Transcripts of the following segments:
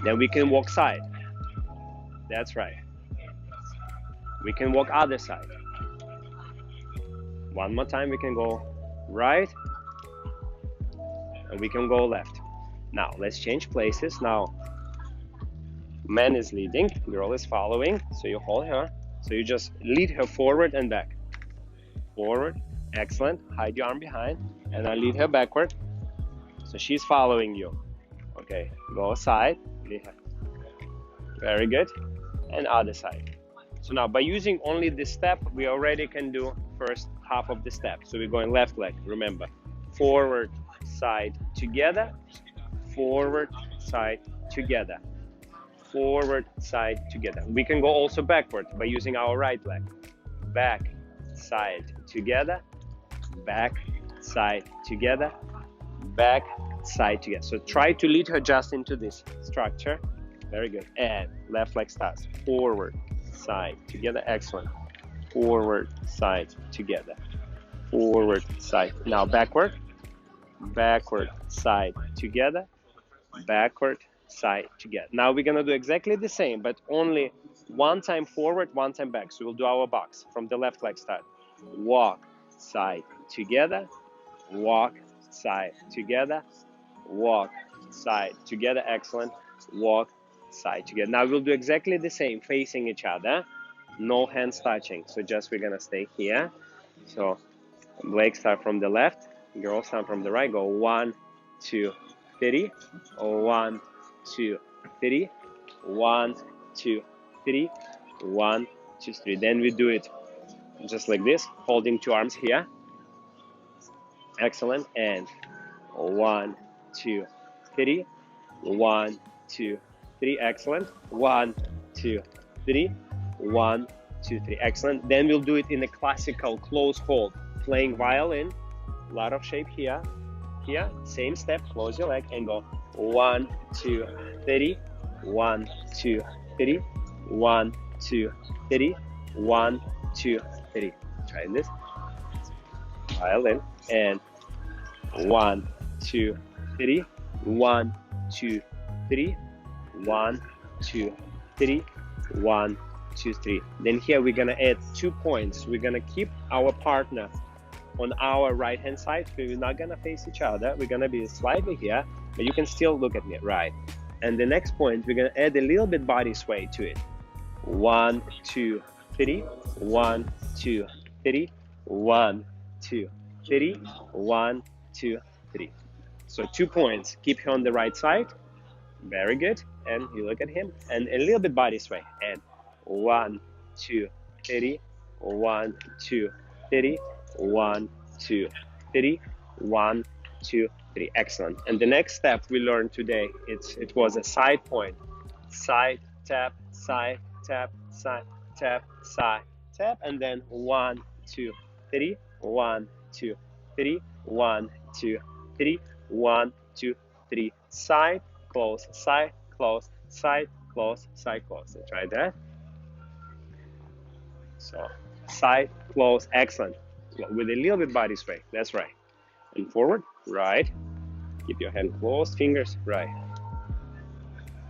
Then we can walk side. That's right. We can walk other side. One more time, we can go right, and we can go left. Now, let's change places. Now, man is leading, girl is following, so you hold her. So you just lead her forward and back. Forward, excellent. Hide your arm behind, and I lead her backward. So she's following you. Okay, go aside, lead her. Very good. And other side. So now by using only this step, we already can do first half of the step. So we're going left leg, remember. Forward, side, together. Forward, side, together. Forward, side, together. We can go also backward by using our right leg. Back, side, together. Back, side, together. Back, side, together. So try to lead her just into this structure. Very good. And left leg starts. Forward, side, together. Excellent. Forward, side, together. Forward, side. Now backward. Backward, side, together. Backward, side, together. Now we're going to do exactly the same, but only one time forward, one time back. So we'll do our box from the left leg start. Walk, side, together. Walk, side, together. Walk, side, together. Excellent. Walk, side, together. Now we'll do exactly the same, facing each other. No hands touching. So just we're going to stay here. So legs start from the left. Girls start from the right. Go 1, 2, 3. 1, 2, 3. 1, 2, 3. 1, 2, 3. Then we do it just like this, holding two arms here. Excellent. And 1, 2, 3. 1, 2, 3. Excellent. 1, 2, 3. 1, 2, 3. Excellent. Then we'll do it in a classical close hold, playing violin. A lot of shape here. Here, same step. Close your leg and go 1, 2, 3. 1, 2, 3. 1, 2, 3. 1, 2, 3. Try this. Violin and 1, 2, 3. 1, 2, 3. 1, 2, 3. 1, 2, 3. Then here we're gonna add 2 points. We're gonna keep our partner on our right hand side, so we're not gonna face each other. We're gonna be slightly here, but you can still look at me, right? And the next point, we're gonna add a little bit body sway to it. 1, 2, 3. 1, 2, 3. 1, 2, 3. 1, 2, 3. So 2 points. Keep him on the right side. Very good. And you look at him, and a little bit body sway. And 1, 2, 3. 1, 2, 3. 1, 2, 3. 1, 2, 3. Excellent. And the next step we learned today, it was a side point. Side, tap, side, tap, side, tap, side, tap, and then 1, 2, 3. 1, 2, 3. 1, 2, 3. 1, 2, 3. Side, close, side, close, side, close, side, close. So try that. So side, close, excellent. With a little bit body sway. That's right. And forward, right. Keep your hand closed, fingers, right.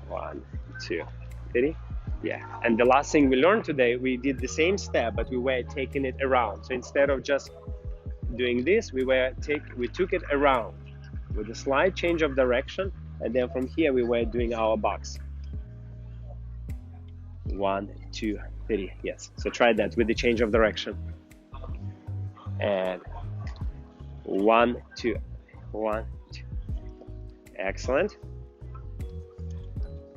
1, 2, 3. Yeah. And the last thing we learned today, we did the same step, but we were taking it around. So instead of just doing this, we took it around with a slight change of direction, and then from here we were doing our box. 1, 2, 3. Yes. So try that with the change of direction. And 1, 2, 1, 2. Excellent.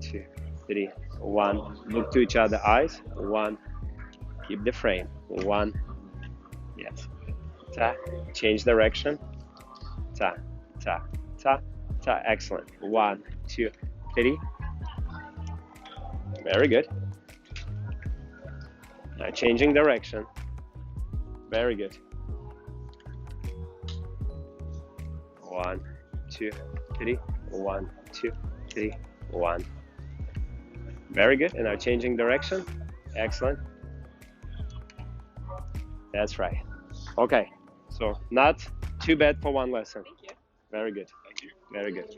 2, 3, 1. Look to each other eyes. 1. Keep the frame. 1. Yes. Ta. Change direction. Ta. Ta. Ta. Ta. Excellent. 1, 2, 3. Very good. Now changing direction. Very good. 1, 2, 3. 1, 2, 3. 1. Very good. And now changing direction. Excellent. That's right. Okay. So not too bad for one lesson. Thank you. Very good. Thank you. Very good.